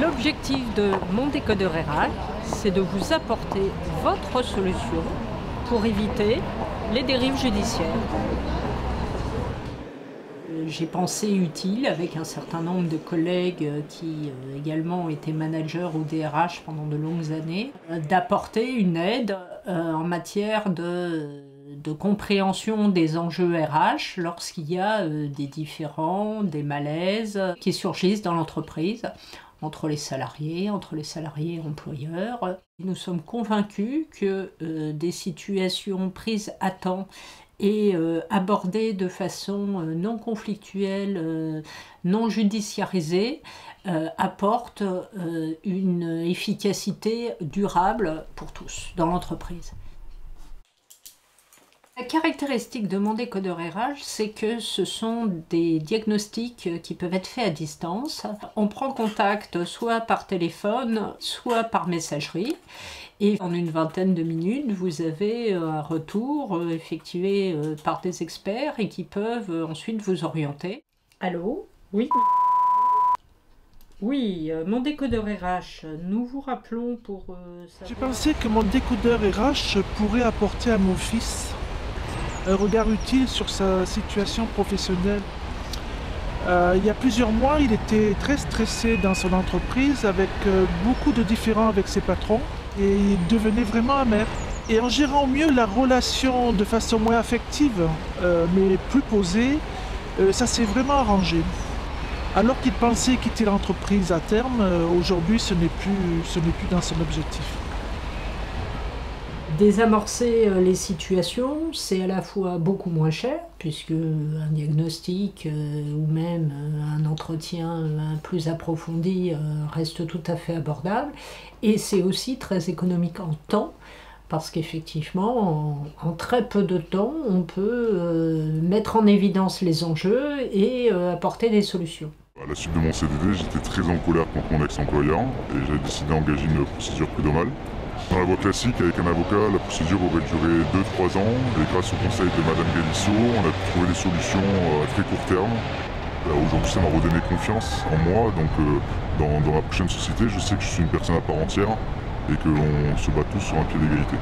L'objectif de mon décodeur RH, c'est de vous apporter votre solution pour éviter les dérives judiciaires. J'ai pensé utile, avec un certain nombre de collègues qui également étaient managers ou DRH pendant de longues années, d'apporter une aide en matière de compréhension des enjeux RH lorsqu'il y a des différends, des malaises qui surgissent dans l'entreprise entre les salariés et employeurs. Nous sommes convaincus que des situations prises à temps et abordées de façon non conflictuelle, non judiciarisée, apportent une efficacité durable pour tous dans l'entreprise. La caractéristique de mon décodeur RH, c'est que ce sont des diagnostics qui peuvent être faits à distance. On prend contact soit par téléphone, soit par messagerie. Et en une vingtaine de minutes, vous avez un retour effectué par des experts et qui peuvent ensuite vous orienter. Allô? Oui. Oui, mon décodeur RH, nous vous rappelons pour... J'ai pensé que mon décodeur RH pourrait apporter à mon fils un regard utile sur sa situation professionnelle. Il y a plusieurs mois, il était très stressé dans son entreprise avec beaucoup de différends avec ses patrons et il devenait vraiment amer. Et en gérant mieux la relation de façon moins affective, mais plus posée, ça s'est vraiment arrangé. Alors qu'il pensait quitter l'entreprise à terme, aujourd'hui ce n'est plus dans son objectif. Désamorcer les situations, c'est à la fois beaucoup moins cher, puisque un diagnostic ou même un entretien plus approfondi reste tout à fait abordable, et c'est aussi très économique en temps, parce qu'effectivement, en très peu de temps, on peut mettre en évidence les enjeux et apporter des solutions. À la suite de mon CDD, j'étais très en colère contre mon ex-employeur et j'ai décidé d'engager une procédure prud'homale. Dans la voie classique, avec un avocat, la procédure aurait duré 2-3 ans et grâce au conseil de Madame Galissot, on a pu trouver des solutions à très court terme. Aujourd'hui, ça m'a redonné confiance en moi, donc dans ma prochaine société, je sais que je suis une personne à part entière et que l'on se bat tous sur un pied d'égalité.